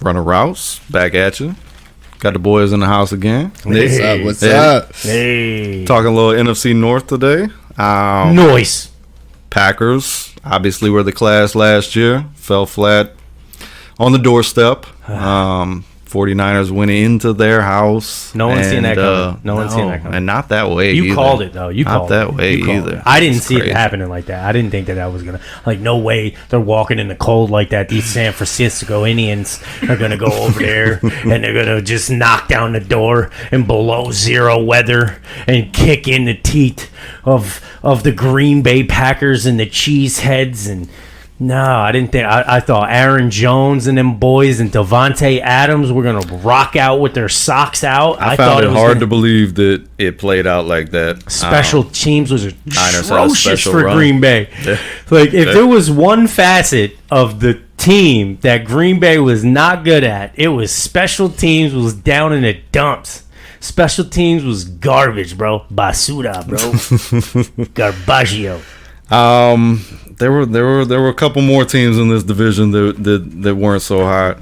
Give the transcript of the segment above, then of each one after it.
Runner Rouse, back at you. Got the boys in the house again. Hey. What's up? Hey. Talking a little NFC North today. Noise. Packers, obviously, were the class last year. Fell flat on the doorstep. 49ers went into their house. No one's seen that coming. No one's seen that coming. And not that way You either. called it, though. You not called that it. way You called either. it. I didn't It's see crazy. it happening like that. I didn't think that was going to... Like, no way they're walking in the cold like that. These San Francisco Indians are going to go over there and they're going to just knock down the door in below zero weather and kick in the teeth of the Green Bay Packers and the Cheeseheads and... No, I didn't think. I thought Aaron Jones and them boys and Devontae Adams were gonna rock out with their socks out. I found it hard to believe that it played out like that. Special teams was atrocious special for run. Green Bay. Yeah. Like if there was one facet of the team that Green Bay was not good at, it was special teams was down in the dumps. Special teams was garbage, bro. Basura, bro. Garbaggio. There were a couple more teams in this division that weren't so hot.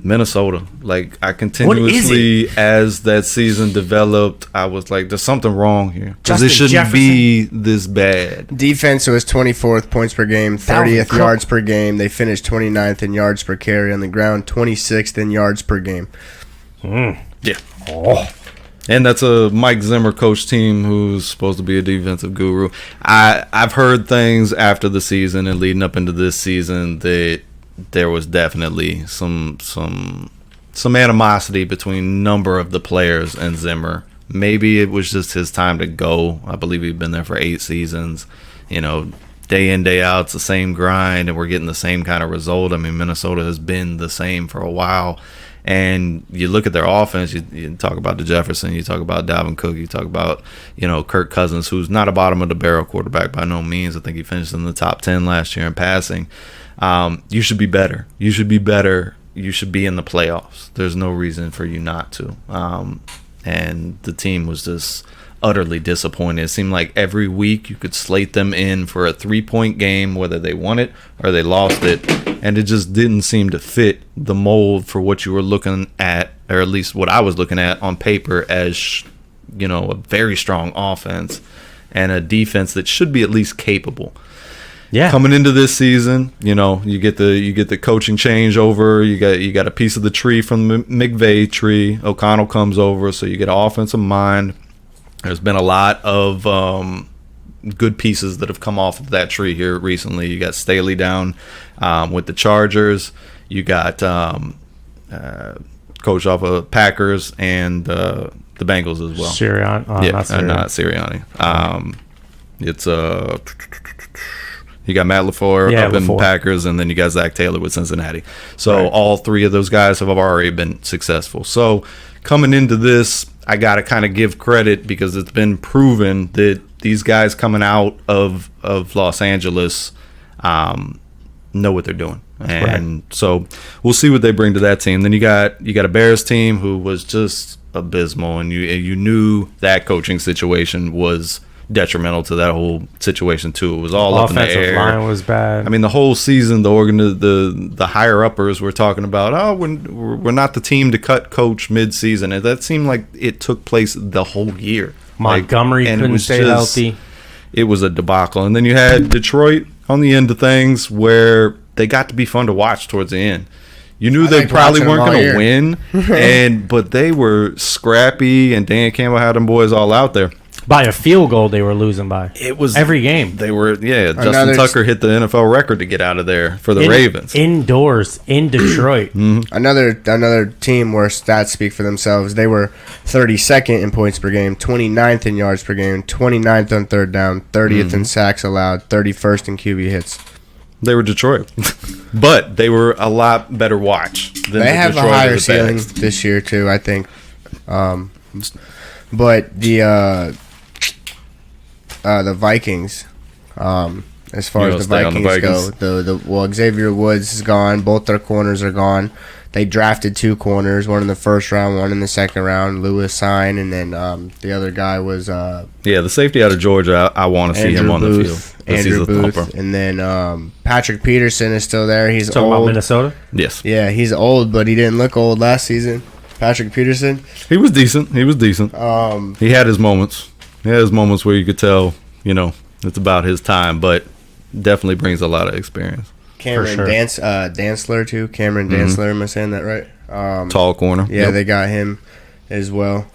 Minnesota, like I continuously as that season developed, I was like, "There's something wrong here because it shouldn't be this bad." Defense was 24th points per game, 30th yards per game. They finished 29th in yards per carry on the ground, 26th in yards per game. Yeah. Oh. And that's a Mike Zimmer coach team who's supposed to be a defensive guru. I've heard things after the season and leading up into this season that there was definitely some animosity between a number of the players and Zimmer. Maybe it was just his time to go. I believe he'd been there for 8 seasons. You know, day in, day out, it's the same grind, and we're getting the same kind of result. I mean, Minnesota has been the same for a while. And you look at their offense, you talk about the Jefferson, you talk about Dalvin Cook, you talk about, Kirk Cousins, who's not a bottom-of-the-barrel quarterback by no means. I think he finished in the top 10 last year in passing. You should be better. You should be better. You should be in the playoffs. There's no reason for you not to. And the team was just utterly disappointed. It seemed like every week you could slate them in for a 3-point game, whether they won it or they lost it. And it just didn't seem to fit the mold for what you were looking at, or at least what I was looking at on paper as, a very strong offense and a defense that should be at least capable. Yeah. Coming into this season, you get the coaching changeover. You got a piece of the tree from the McVay tree. O'Connell comes over, so you get an offensive mind. There's been a lot of good pieces that have come off of that tree here recently. You got Staley down with the Chargers. You got coach off of Packers and the Bengals as well. Not Sirianni. It's you got Matt LaFleur up in Packers, and then you got Zach Taylor with Cincinnati. So all 3 of those guys have already been successful. So coming into this, I got to kind of give credit because it's been proven that these guys coming out of Los Angeles know what they're doing. And so we'll see what they bring to that team. Then you got a Bears team who was just abysmal, and you knew that coaching situation was detrimental to that whole situation too. It was all up in the air. Offensive line was bad. I mean, the whole season, the higher uppers were talking about, we're not the team to cut coach mid-season, and that seemed like it took place the whole year. Montgomery couldn't stay healthy. It was a debacle. And then you had Detroit on the end of things where they got to be fun to watch towards the end. You knew they probably weren't going to win, but they were scrappy, and Dan Campbell had them boys all out there. By a field goal, they were losing by. It was every game. They were, Justin Tucker hit the NFL record to get out of there for the Ravens. Indoors in Detroit. Another team where stats speak for themselves. They were 32nd in points per game, 29th in yards per game, 29th on third down, 30th in sacks allowed, 31st in QB hits. They were Detroit, but they were a lot better watch than they have Detroit a higher ceiling this year too, I think. But the Vikings, as far as the Vikings go. Well, Xavier Woods is gone. Both their corners are gone. They drafted 2 corners, one in the first round, one in the second round. Lewis Sign, and then the other guy was the safety out of Georgia. I want to see him on the field. Andrew Booth, and then Patrick Peterson is still there. He's talking old. About Minnesota. Yes. Yeah, he's old, but he didn't look old last season. Patrick Peterson. He was decent. He had his moments. He had his moments where you could tell, it's about his time, but definitely brings a lot of experience. Cameron Dantzler too. Cameron Dantzler, am I saying that right? Tall corner. Yeah, They got him as well.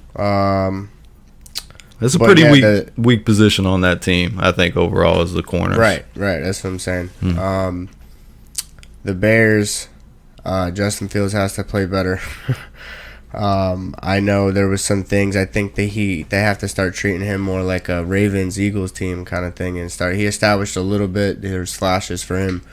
It's a pretty weak position on that team, I think, overall, is the corners. Right. That's what I'm saying. The Bears, Justin Fields has to play better. I know there was some things. I think they have to start treating him more like a Ravens-Eagles team kind of thing. He established a little bit. There's flashes for him.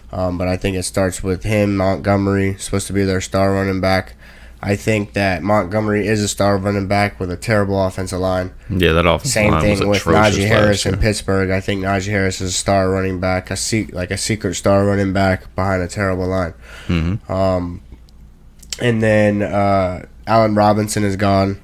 But I think it starts with him, Montgomery, supposed to be their star running back. I think that Montgomery is a star running back with a terrible offensive line. Yeah, that offensive Same line thing was with Najee Harris in Pittsburgh. I think Najee Harris is a star running back, a secret star running back behind a terrible line. Mm-hmm. And then Allen Robinson is gone.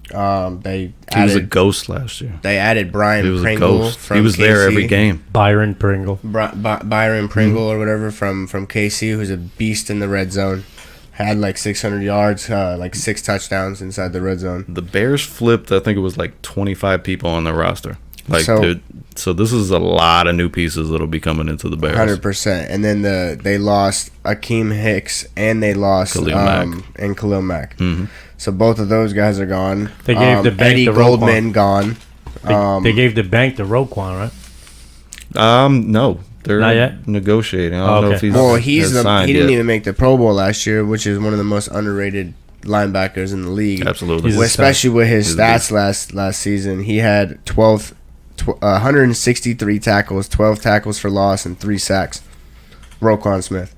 He was a ghost last year. They added Brian Pringle from He was KC. there every game. Byron Pringle. Byron Pringle or whatever from KC, who's a beast in the red zone. Had like 600 yards, like 6 touchdowns inside the red zone. The Bears flipped, I think it was like 25 people on their roster. So this is a lot of new pieces that'll be coming into the Bears. 100%. And then they lost Akeem Hicks and they lost Khalil Mack. Mm-hmm. So both of those guys are gone. They gave the bank Eddie to Goldman gone. They gave the bank to Roquan, right? No. They're not yet negotiating. I don't know if he didn't even make the Pro Bowl last year, which is one of the most underrated linebackers in the league. Absolutely. Especially with his stats last season. He had 163 tackles, 12 tackles for loss, and 3 sacks. Roquan Smith.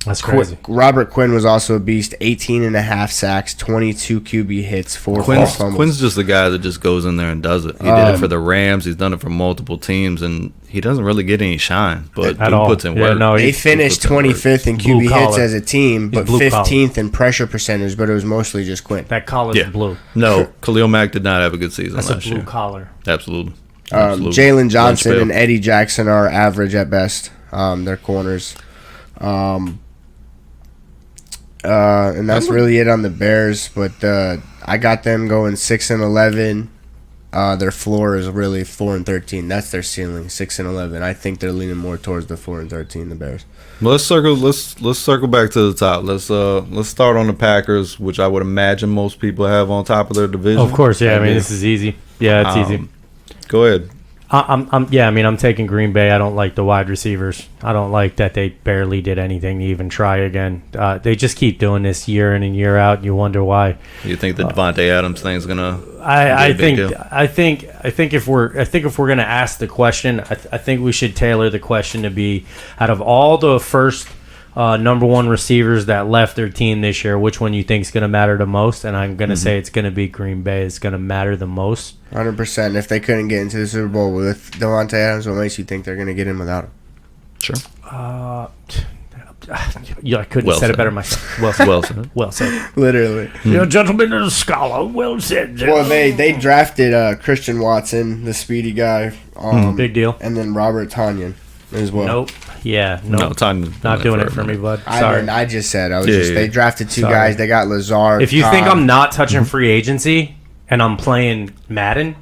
That's crazy. Robert Quinn was also a beast. 18.5 sacks, 22 QB hits, 4 fumbles. Quinn's just the guy that just goes in there and does it. He did it for the Rams. He's done it for multiple teams, and he doesn't really get any shine, but he puts in work. No, they finished 25th in QB hits as a team, but 15th in pressure percentage, but it was mostly just Quinn. That collar's blue. No, Khalil Mack did not have a good season last year. That's a blue collar. Absolutely. Jalen Johnson and Eddie Jackson are average at best. They're corners. And that's really it on the Bears. But I got them going 6-11. Their floor is really 4-13. That's their ceiling, 6-11. I think they're leaning more towards the 4-13. The Bears. Let's circle back to the top. Let's start on the Packers, which I would imagine most people have on top of their division. Of course, yeah. I mean, this is easy. Yeah, it's easy. Go ahead. I'm taking Green Bay. I don't like the wide receivers. I don't like that they barely did anything to even try again. They just keep doing this year in and year out. You wonder why. You think the Devontae Adams thing's gonna? I think if we're gonna ask the question, I think we should tailor the question to be, out of all the first number one receivers that left their team this year, which one you think is going to matter the most? And I'm going to say it's going to be Green Bay. It's going to matter the most. 100%. If they couldn't get into the Super Bowl with Devontae Adams, what makes you think they're going to get in without him? Sure. Yeah, I couldn't have said it better myself. Well said. Literally. Gentleman and a scholar. Well said. Well, they drafted Christian Watson, the speedy guy. Big deal. And then Robert Tonyan as well. Nope. Yeah, no, not doing it for me, bud. Sorry. I just said they drafted two guys. They got Lazard. If you think I'm not touching free agency and I'm playing Madden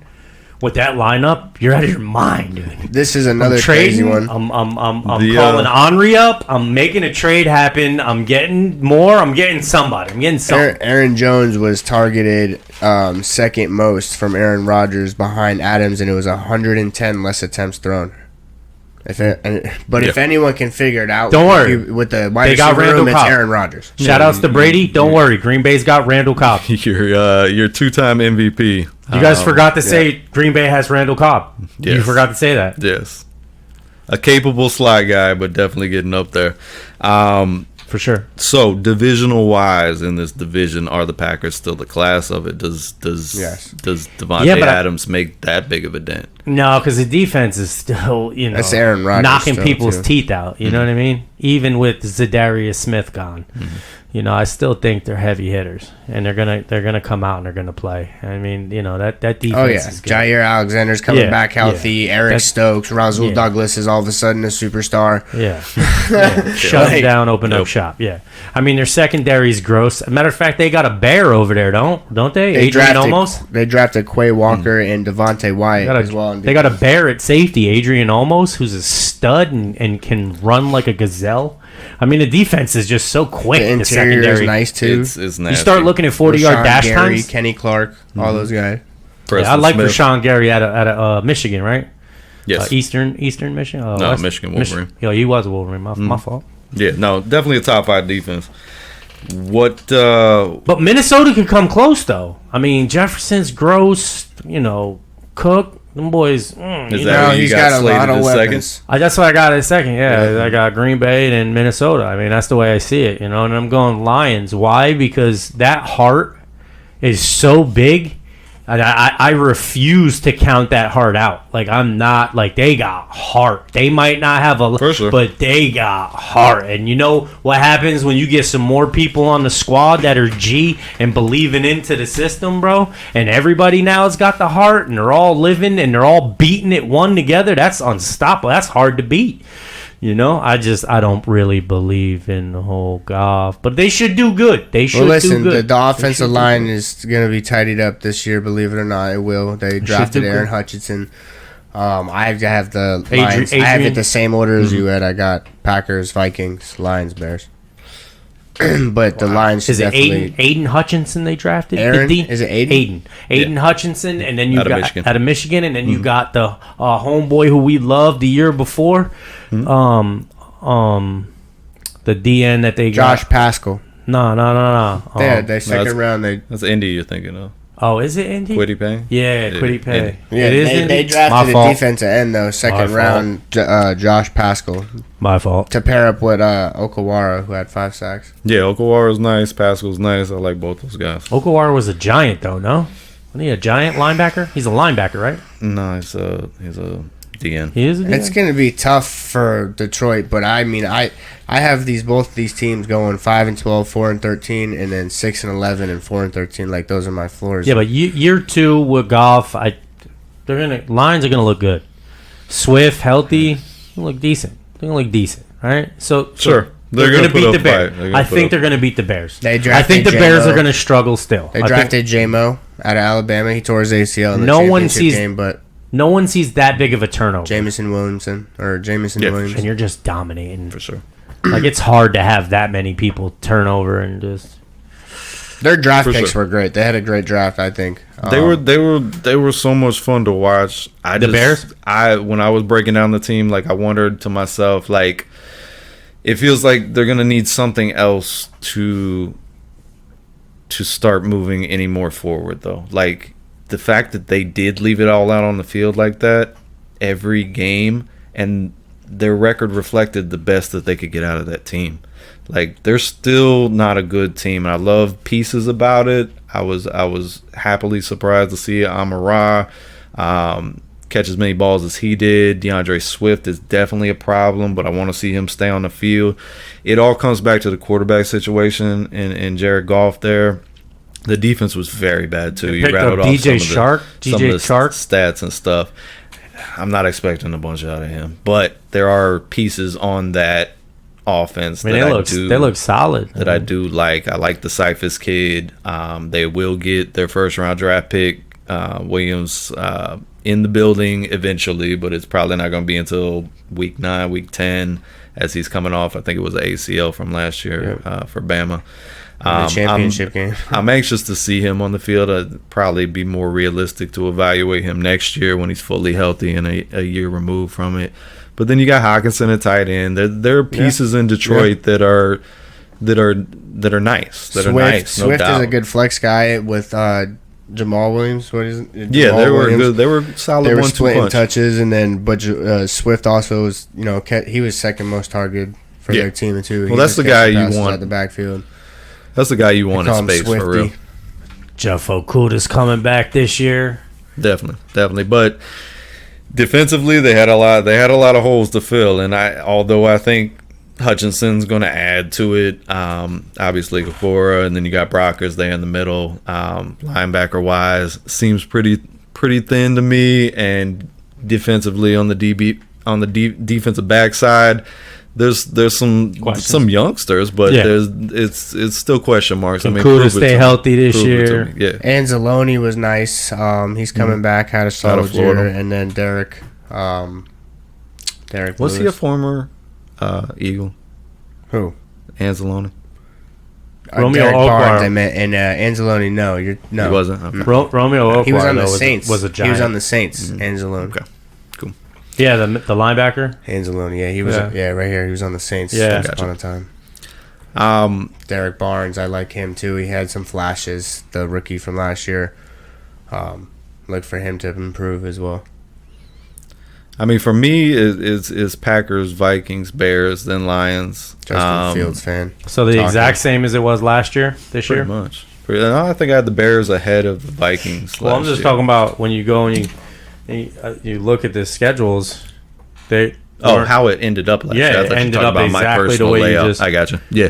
with that lineup, you're out of your mind, dude. This is another crazy one. I'm calling Henry up. I'm making a trade happen. I'm getting more. I'm getting somebody. I'm getting something. Aaron Jones was targeted second most from Aaron Rodgers behind Adams, and it was 110 less attempts thrown. If anyone can figure it out, don't worry. With the wide receiver room, it's Aaron Rodgers. Shout outs to Brady. Don't worry. Green Bay's got Randall Cobb. Your two-time MVP. You guys forgot to say Green Bay has Randall Cobb. Yes. You forgot to say that. Yes. A capable slot guy, but definitely getting up there. For sure. So, divisional wise, in this division, are the Packers still the class of it? Does Devontae Adams make that big of a dent? No, because the defense is still, that's Aaron Rodgers knocking still, people's teeth out. You know what I mean? Even with Zadarius Smith gone. I still think they're heavy hitters, and they're gonna come out and they're gonna play. I mean, that defense is good. Jair Alexander's coming back healthy. Yeah. Eric Stokes, Rasul Douglas is all of a sudden a superstar. Yeah. Shut them down, open up shop. Yeah. I mean, their secondary's gross. Matter of fact, they got a bear over there, don't they? Adrian Olmos? They drafted Quay Walker and Devontae Wyatt as well. They got a bear at safety, Adrian Olmos, who's a stud and can run like a gazelle. I mean, the defense is just so quick. The interior is nice, too. It's nasty. You start looking at 40-yard dash Gary, times. Kenny Clark, all those guys. I like Rashawn Gary out of Michigan, right? Yes. Eastern Michigan? No, Michigan Wolverine. He was a Wolverine. My fault. Yeah, no, definitely a top 5 defense. But Minnesota could come close, though. I mean, Jefferson's gross, Cook. Them boys, he's got a lot of weapons. That's what I got in second. Yeah, I got Green Bay and Minnesota. I mean, that's the way I see it, And I'm going Lions. Why? Because that heart is so big. I refuse to count that heart out. I'm not they got heart. They might not have but they got heart. And you know what happens when you get some more people on the squad that are G and believing into the system, bro? And everybody now has got the heart, and they're all living and they're all beating it one together. That's unstoppable. That's hard to beat. I don't really believe in the whole Goff, but they should do good. They should do good. The offensive line is going to be tidied up this year, believe it or not. It will. They drafted Aaron Hutchinson. I have the Lions. I have it the same order as you had. I got Packers, Vikings, Lions, Bears. But the Lions is it definitely... Aiden Hutchinson they drafted? Aaron? Is it Aiden? Aiden Hutchinson, and then you got Michigan. Out of Michigan, and then you got the homeboy who we loved the year before, the DN that they got. Josh Pascal. No. They second round. That's Indy you're thinking of. Oh, is it Indy? Quiddy Pay? Yeah, Quiddy Pay. Yeah, it is they drafted a defensive end, though, second round, Josh Pascal. My fault. To pair up with Okawara, who had 5 sacks. Yeah, Okawara's nice. Pascal's nice. I like both those guys. Okawara was a giant, though, no? Wasn't he a giant linebacker? He's a linebacker, right? No, he's a DN. He is a DN? It's going to be tough for Detroit, but I mean, I have both these teams going 5-12, 4-13, and then 6-11 and 4-13. Those are my floors. Yeah, but year 2 with Goff, Lions are gonna look good. Swift, healthy, look decent. They're gonna look decent, right? So sure. They're gonna beat the Bears. I think they're gonna beat the Bears. I think the Bears are gonna struggle still. They drafted J-Mo out of Alabama. He tore his ACL in the championship game, but no one sees that big of a turnover. Jameson Williams. And you're just dominating for sure. It's hard to have that many people turn over and just. Their draft picks were great. They had a great draft, I think. They were so much fun to watch. Bears? When I was breaking down the team, I wondered to myself, it feels like they're gonna need something else to start moving any more forward, though. The fact that they did leave it all out on the field like that every game, and their record reflected the best that they could get out of that team. They're still not a good team, and I love pieces about it. I was happily surprised to see Amon-Ra catch as many balls as he did. DeAndre Swift is definitely a problem, but I want to see him stay on the field. It all comes back to the quarterback situation and Jared Goff there. The defense was very bad, too. You rattled off some of the stats and stuff. I'm not expecting a bunch out of him, but there are pieces on that offense they look solid. I do like. I like the Cyphers kid. They will get their first-round draft pick, Williams, in the building eventually, but it's probably not going to be until week 9, week 10, as he's coming off. I think it was an ACL from last year for Bama. The championship game. I'm anxious to see him on the field. I'd probably be more realistic to evaluate him next year when he's fully healthy and a year removed from it. But then you got Hawkinson at tight end. There are pieces in Detroit that are nice. Swift is a good flex guy with Jamal Williams. What is it? Yeah, they were good. They were solid. They were splitting touches, and then Swift also was he was second most targeted for their team too. Well, that's the guy you want at the backfield. That's the guy you want in space for real. Jeff Okuda's coming back this year. Definitely. But defensively, they had a lot of holes to fill, and although I think Hutchinson's going to add to it, obviously Okora, and then you got Brockers there in the middle. Linebacker wise, seems pretty thin to me, and defensively on the defensive backside, there's some youngsters, but it's still question marks. Can Kuda stay healthy this year? Yeah, Anzalone was nice. He's coming back, had a solid year, and then Derek. Was Lewis. he a former Eagle? Who? Anzalone. Romeo Derek Okwara. Barnes, I meant, and Anzalone. No, He wasn't. Okay. Romeo Okwara, he was on the Saints. Was a giant. He was on the Saints. Anzalone. Okay. Cool. Yeah, the linebacker. Anzalone. Yeah, he was. Yeah. Right here. He was on the Saints. Yeah. Once upon a time. Derek Barnes, I like him too. He had some flashes. The rookie from last year. Look for him to improve as well. I mean, for me, it's Packers, Vikings, Bears, then Lions. Justin Fields fan. So the exact same as it was last year, this year? Pretty much. I think I had the Bears ahead of the Vikings. Well, I'm just talking about when you go and you look at the schedules. How it ended up last year. I thought it ended up about my exactly the personal way you layout. just. I got you. Yeah.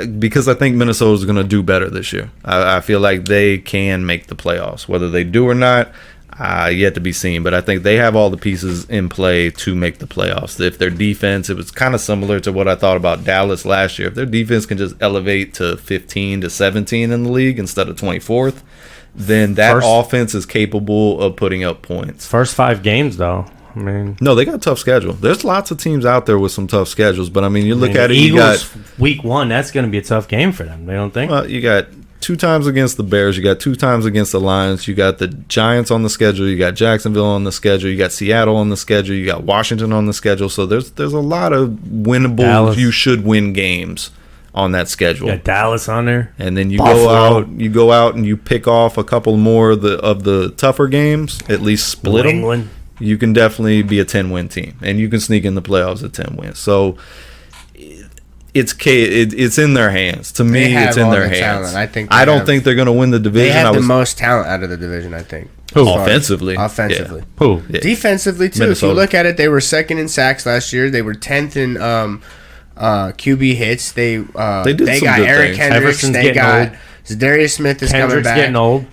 Because I think Minnesota's going to do better this year. I feel like they can make the playoffs. Whether they do or not, yet to be seen, but I think they have all the pieces in play to make the playoffs. If their defense, it was kind of similar to what I thought about Dallas last year. If their defense can just elevate to 15 to 17 in the league instead of 24th, then that offense is capable of putting up points. First 5 games, though. I mean, no, they got a tough schedule. There's lots of teams out there with some tough schedules, but I mean, you look at it, Eagles, you got week 1. That's going to be a tough game for them. They don't think. Well, you got 2 times against the Bears. You got 2 times against the Lions. You got the Giants on the schedule. You got Jacksonville on the schedule. You got Seattle on the schedule. You got Washington on the schedule. So there's a lot of winnable, Dallas. You should win games on that schedule. You got Dallas on there. And then you Buffalo. go out and you pick off a couple more of the tougher games. At least split New them. England. You can definitely be a 10-win team, and you can sneak in the playoffs at 10 wins. So it's in their hands. To me, it's in their hands. I don't think they're going to win the division. They have the most talent out of the division, I think. Offensively. Yeah. Who? Yeah. Defensively, too. Minnesota. If you look at it, they were 2nd in sacks last year. They were 10th in QB hits. They did got some good Eric things. Kendricks. Everson's They getting got old. Zadarius Smith is coming Kendrick's back. getting old.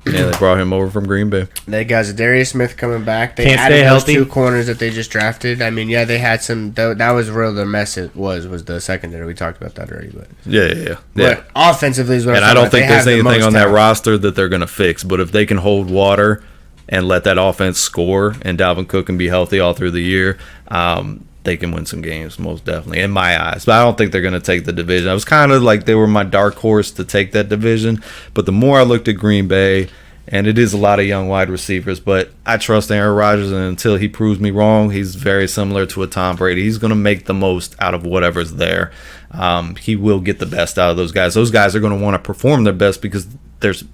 Yeah, they brought him over from Green Bay. They got Zadarius Smith coming back. They Can't added stay those healthy. 2 corners that they just drafted. I mean, yeah, they had some. That was real. The mess it was the secondary. We talked about that already. But Yeah. But offensively is what And I'm I don't talking think about. there's anything on that talent. roster that they're going to fix. But if they can hold water and let that offense score, and Dalvin Cook can be healthy all through the year, they can win some games, most definitely, in my eyes. But I don't think they're going to take the division. I was kind of like they were my dark horse to take that division. But the more I looked at Green Bay, and it is a lot of young wide receivers, but I trust Aaron Rodgers, and until he proves me wrong, he's very similar to a Tom Brady. He's going to make the most out of whatever's there. He will get the best out of those guys. Those guys are going to want to perform their best because there's,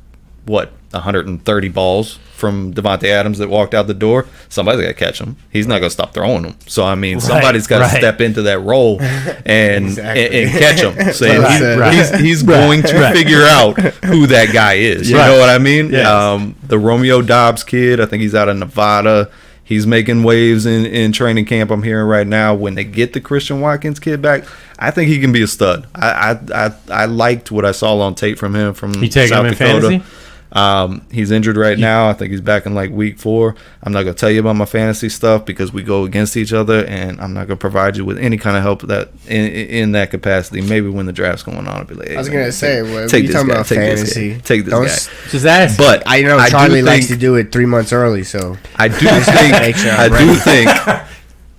130 balls from Devontae Adams that walked out the door. Somebody's got to catch them. He's not going to stop throwing them. So, I mean, somebody's got to step into that role and catch them. So he's going to figure out who that guy is. You know what I mean? Yes. The Romeo Dobbs kid, I think he's out of Nevada. He's making waves in training camp, I'm hearing right now. When they get the Christian Watkins kid back, I think he can be a stud. I liked what I saw on tape from him from You take South him in Dakota. fantasy? He's injured right now. I think he's back in like week 4. I'm not going to tell you about my fantasy stuff because we go against each other, and I'm not going to provide you with any kind of help that in that capacity. Maybe when the draft's going on, I'll be like, hey, I was going to say, what take you this talking guy, about take fantasy? this guy, take this guy. Just ask. But I know do Charlie likes think- to do it 3 months early, so I do Make sure I'm ready.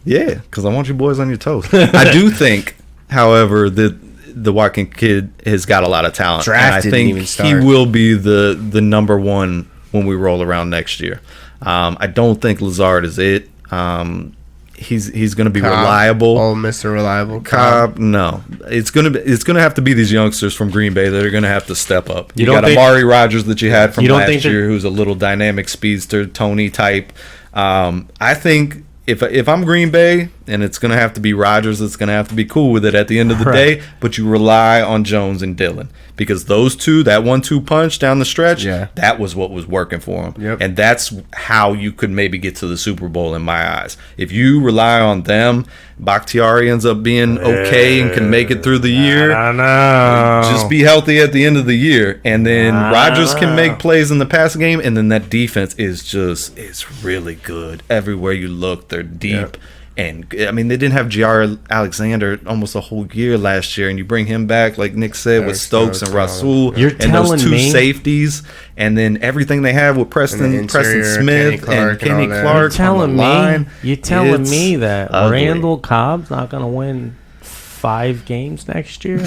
yeah, because I want you boys on your toes. I do think, however, that the Watkins kid has got a lot of talent. Draft and I didn't think even he start. will be the number 1 when we roll around next year. I don't think Lazard is it. He's going to be reliable. Oh, Mr. Reliable. Cobb, no. It's gonna have to be these youngsters from Green Bay that are gonna have to step up. You don't got think- Amari Rodgers that you had from You don't last think that- year, who's a little dynamic speedster, Tony type. I think if I'm Green Bay and it's going to have to be Rodgers, it's going to have to be cool with it at the end of the day, but you rely on Jones and Dillon because those two, that 1-2 punch down the stretch, that was what was working for them. Yep. And that's how you could maybe get to the Super Bowl in my eyes. If you rely on them, Bakhtiari ends up being okay and can make it through the year. I don't know. Just be healthy at the end of the year. And then Rodgers can make plays in the passing game. And then that defense is just, it's really good. Everywhere you look, they're deep. Yep. And, I mean, they didn't have J.R. Alexander almost a whole year last year. And you bring him back, like Nick said, with Stokes and Rasul. You're and those two me? safeties. And then everything they have with Preston Smith and Kenny Clark. You're telling me that ugly. Randall Cobb's not going to win 5 games next year?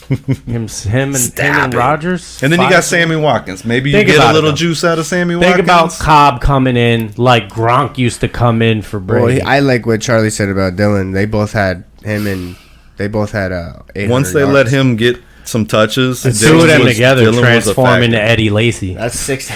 him and Rodgers. And then you got Sammy Watkins. Maybe you get a little juice out of Sammy Watkins. Think about Cobb coming in like Gronk used to come in for Brady. Well, I like what Charlie said about Dillon. They both had him and they both had 800 once they yards. let him get some touches, the two of them together transform into Eddie Lacy. That's 6.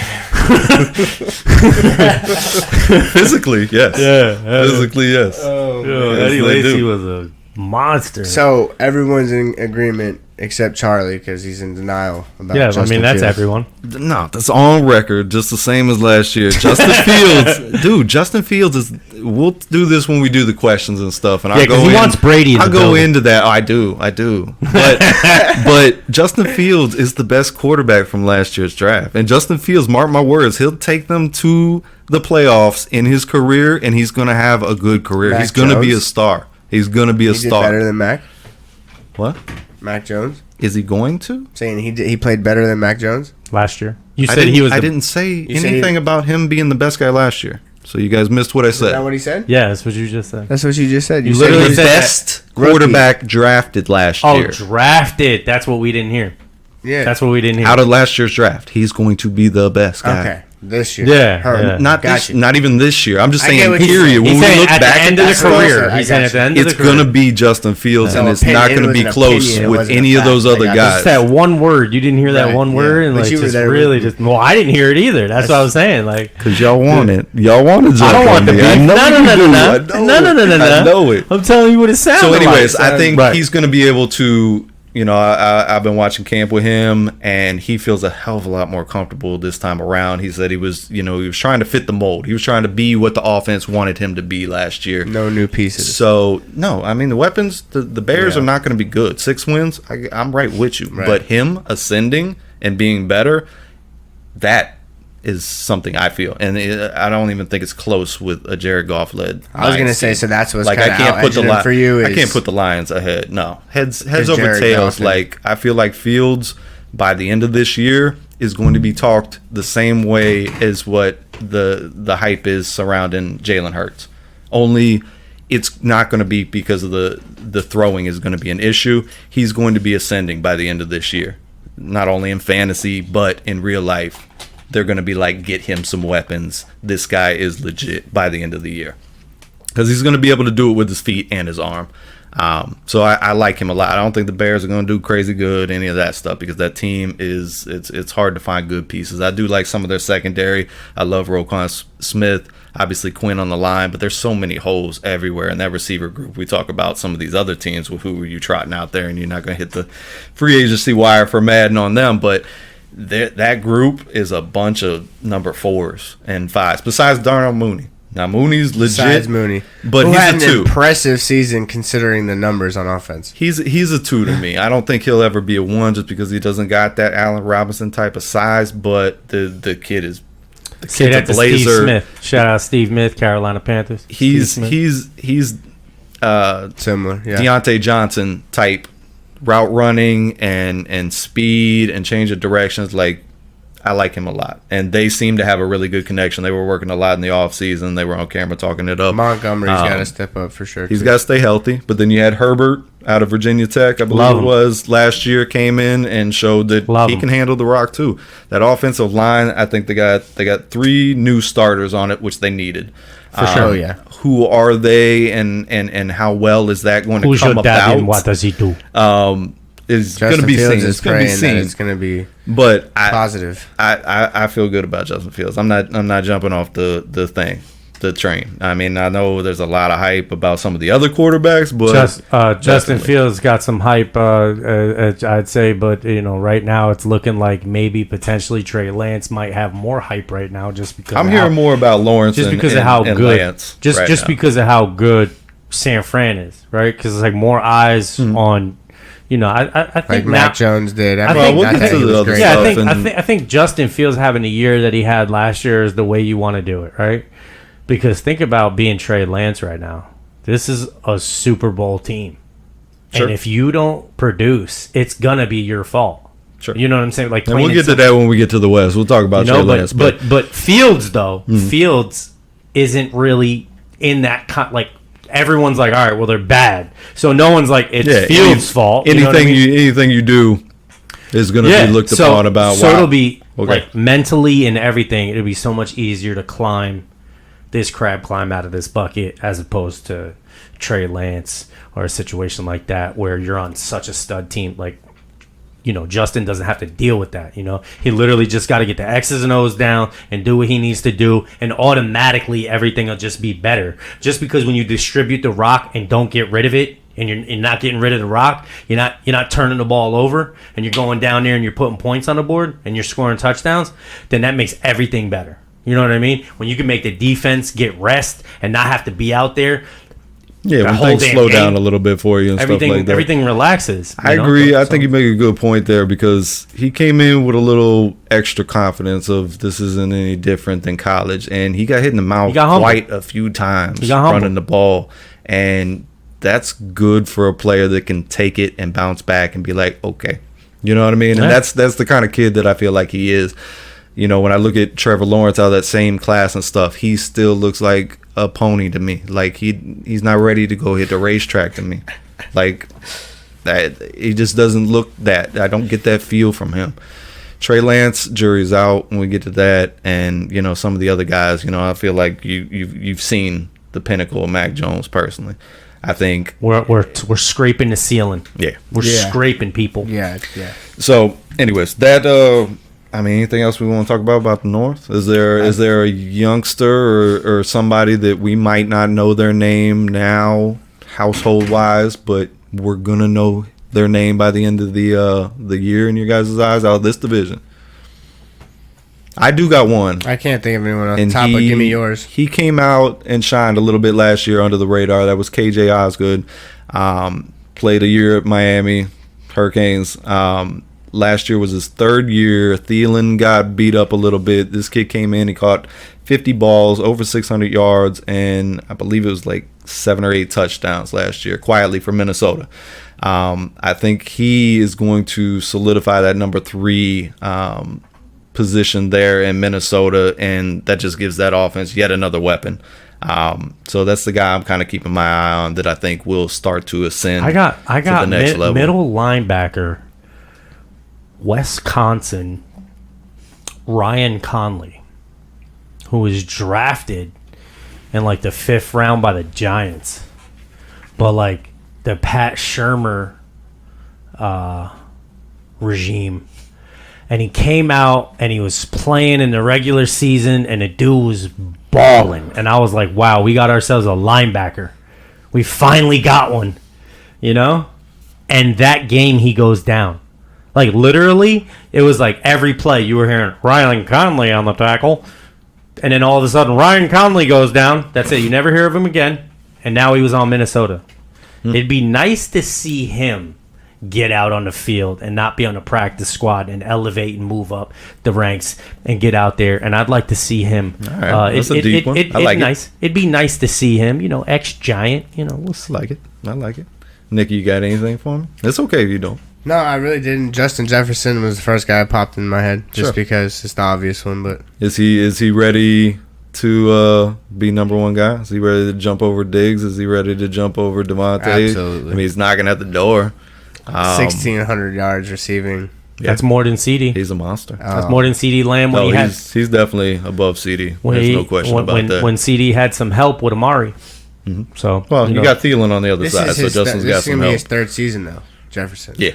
Physically, yes. Yeah. Physically, yes. Eddie they Lacy do. was a monster. So everyone's in agreement except Charlie because he's in denial about Justin that's Fields. everyone. No, that's on record, just the same as last year. Justin Fields, dude. Justin Fields is. We'll do this when we do the questions and stuff, and he wants Brady. I'll go into that. Oh, I do. But Justin Fields is the best quarterback from last year's draft, and Justin Fields, mark my words, he'll take them to the playoffs in his career, and he's going to have a good career. He's going to be a star. He's going to be a star. Better than Mac. What? Mac Jones? Is he going to? Saying he played better than Mac Jones last year. You said he was. I didn't say anything about him being the best guy last year. So you guys missed what I said. Is that what he said? Yeah, that's what you just said. That's what you just said. You said literally he was the best quarterback drafted last year. Oh, drafted. That's what we didn't hear. Yeah. That's what we didn't hear. Out of last year's draft, he's going to be the best guy. Okay. This year. Yeah. Not even this year. I'm just saying, what you're period. saying. When He's we saying look at back the end at of this the career. stuff, He's saying at the end of the it's career. going to be Justin Fields, So and it's not going to be close with any of those other guys. Just that one word. You didn't hear that one word, and But like you were just there really with me. just. Well, I didn't hear it either. That's what I was saying. Like, Because y'all want it. Y'all want to jump I don't want the on beef. me. I know No. I know it. I'm telling you what it sounds So, like. anyways, I think Right. he's going to be able to. You know, I've been watching camp with him, and he feels a hell of a lot more comfortable this time around. He said he was trying to fit the mold. He was trying to be what the offense wanted him to be last year. No new pieces. So, no, I mean, the weapons, the Bears are not going to be good. 6 wins, I'm right with you. Right. But him ascending and being better, that is something I feel. And I don't even think it's close with a Jared Goff-led I was going to Lions say, team. so that's what's Like, kind I of can't put the for you. I can't put the Lions ahead. No, heads Is over Jared tails. Goff Like, I feel like Fields by the end of this year is going to be talked the same way as what the hype is surrounding Jalen Hurts. Only it's not going to be because of the throwing is going to be an issue. He's going to be ascending by the end of this year, not only in fantasy but in real life. They're going to be like, get him some weapons. This guy is legit by the end of the year. Because he's going to be able to do it with his feet and his arm. So I like him a lot. I don't think the Bears are going to do crazy good, any of that stuff, because that team is, it's hard to find good pieces. I do like some of their secondary. I love Roquan Smith, obviously Quinn on the line, but there's so many holes everywhere in that receiver group. We talk about some of these other teams with who are you trotting out there, and you're not going to hit the free agency wire for Madden on them, but that group is a bunch of number 4s and 5s, besides Darnell Mooney. Now, Mooney's legit. Besides Mooney. But who he's had a an 2. impressive season considering the numbers on offense. He's a 2 to me. I don't think he'll ever be a 1 just because he doesn't got that Allen Robinson type of size, but the kid is the Say kid's that a to blazer. Steve Smith. Shout out Steve Smith, Carolina Panthers. He's Steve Similar, yeah. Deontay Johnson type route running and speed and change of directions. Like, I like him a lot. And they seem to have a really good connection. They were working a lot in the offseason. They were on camera talking it up. Montgomery's got to step up for sure. He's got to stay healthy. But then you had Herbert out of Virginia Tech, I believe it was, last year, came in and showed that he can handle the rock too. That offensive line, I think they got 3 new starters on it, which they needed. For sure, yeah. Who are they and how well is that going to Who's come your dad about? and what does he do? Is going to be seen. It's going to be seen. It's going to be but positive. I feel good about Justin Fields. I'm not jumping off the thing. the train. I mean, I know there's a lot of hype about some of the other quarterbacks, but Justin Fields got some hype, I'd say, but right now it's looking like maybe potentially Trey Lance might have more hype right now, just because I'm hearing more about Lawrence just because of how good Lance just because of how good San Fran is, right? Because it's like more eyes on. I think like Mac Jones did. I think Justin Fields having the year that he had last year is the way you want to do it, right? Because think about being Trey Lance right now. This is a Super Bowl team. Sure. And if you don't produce, it's going to be your fault. Sure. You know what I'm saying? Like, and we'll get to that when we get to the West. We'll talk about Trey Lance. But Fields, though, Fields isn't really in that everyone's like, all right, well, they're bad. So no one's like, it's Fields' fault. Anything you do is going to be looked upon about. So it'll be like mentally and everything. It'll be so much easier to climb out of this bucket as opposed to Trey Lance or a situation like that where you're on such a stud team. Like, Justin doesn't have to deal with that. He literally just got to get the X's and O's down and do what he needs to do, and automatically everything will just be better. Just because when you distribute the rock and don't get rid of it, and you're not getting rid of the rock, you're not turning the ball over, and you're going down there and you're putting points on the board and you're scoring touchdowns, then that makes everything better. You know what I mean? When you can make the defense get rest and not have to be out there. Yeah, when things slow down a little bit for you and stuff like that. Everything relaxes. I agree. I think you make a good point there because he came in with a little extra confidence of this isn't any different than college. And he got hit in the mouth quite a few times running the ball. And that's good for a player that can take it and bounce back and be like, okay. You know what I mean? Yeah. And that's the kind of kid that I feel like he is. When I look at Trevor Lawrence out of that same class and stuff, he still looks like a pony to me. Like he's not ready to go hit the racetrack to me. Like that, he just doesn't look that. I don't get that feel from him. Trey Lance, jury's out when we get to that, and some of the other guys. I feel like you've seen the pinnacle of Mac Jones personally. I think we're scraping the ceiling. Yeah, we're scraping people. Yeah. So, anyways, that. Anything else we want to talk about the North? Is there a youngster or somebody that we might not know their name now, household wise, but we're gonna know their name by the end of the year in your guys' eyes out of this division? I do got one. I can't think of anyone off the top, but give me yours. He came out and shined a little bit last year under the radar. That was KJ Osgood. Played a year at Miami Hurricanes. Last year was his third year. Thielen got beat up a little bit. This kid came in. He caught 50 balls, over 600 yards, and I believe it was like 7 or 8 touchdowns last year, quietly for Minnesota. I think he is going to solidify that number 3 position there in Minnesota, and that just gives that offense yet another weapon. So that's the guy I'm kind of keeping my eye on that I think will start to ascend. I got to the next level. Middle linebacker, Wisconsin, Ryan Conley, who was drafted in like the 5th round by the Giants, but like the Pat Shurmur regime, and he came out and he was playing in the regular season and the dude was balling, and I was like, wow, we got ourselves a linebacker. We finally got one, and that game he goes down. Like, literally, it was like every play you were hearing Ryan Conley on the tackle, and then all of a sudden Ryan Conley goes down. That's it. You never hear of him again, and now he was on Minnesota. It'd be nice to see him get out on the field and not be on the practice squad and elevate and move up the ranks and get out there. And I'd like to see him. All right. That's a deep one. I like it. It'd be nice to see him, ex-Giant. We'll see. I like it. Nikki, you got anything for me? It's okay if you don't. No, I really didn't. Justin Jefferson was the first guy that popped in my head, just because it's the obvious one. But is he ready to be number 1 guy? Is he ready to jump over Diggs? Is he ready to jump over Devontae? Absolutely. He's knocking at the door. 1,600 yards receiving. Yeah. That's more than CD. He's a monster. That's more than CD Lamb. He's definitely above CD. There's no question about that. When CD had some help with Amari. Mm-hmm. So, you got Thielen on the other side, so Justin's got some help. This is going to be his 3rd season, though, Jefferson. Yeah.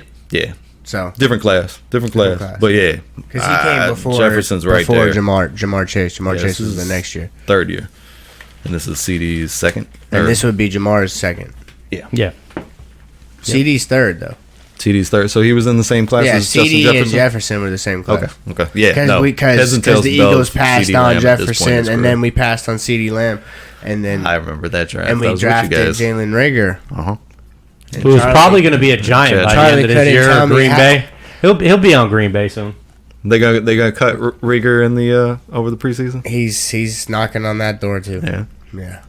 So different class. But yeah, because he came before Jefferson's right before there. Jamar Chase. Jamar Chase was the next year, 3rd year. And this is CD's second. And this would be Jamar's second. Yeah. CD's third, though. TD's third. So he was in the same class Yeah, as Justin CD Jefferson? and Jefferson were the same class. Okay. Yeah, Because the Eagles passed on Jefferson, and then we passed on CD Lamb. And then I remember that draft. and we drafted Jalen Rager. Uh-huh. Who's probably going to be a Giant by the end of this year. Green Bay. He'll be on Green Bay soon. They gonna cut Rieger in the over the preseason. He's knocking on that door too. Yeah.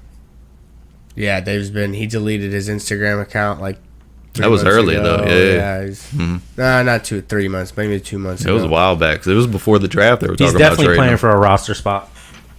He deleted his Instagram account like 3 that was months early ago. though. Yeah. Nah, not 3 months, maybe 2 months It ago. was a while back. 'Cause it was before the draft. They were He's talking definitely about playing for a roster spot.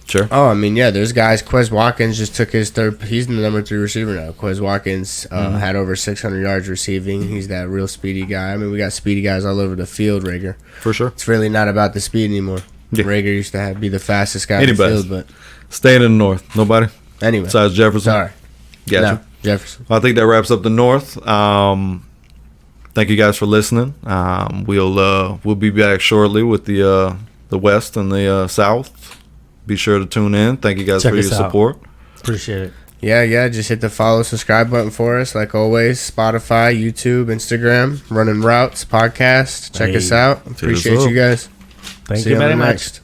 Sure. Oh, I mean, yeah, there's guys. Quez Watkins just took his third. He's the number 3 receiver now. Quez Watkins had over 600 yards receiving. He's that real speedy guy. I mean, we got speedy guys all over the field, Rager. For sure. It's really not about the speed anymore. Yeah. Rager used to be the fastest guy in the field, but staying in the North. Nobody? Anyway. Besides Jefferson? Sorry. Gotcha. No, Jefferson. I think that wraps up the North. Thank you guys for listening. We'll be back shortly with the West and the South. Be sure to tune in. Thank you guys for your support. Appreciate it. Yeah. Just hit the follow, subscribe button for us. Like always, Spotify, YouTube, Instagram, Running Routes, podcast. Check us out. Appreciate you guys. Thank you very much.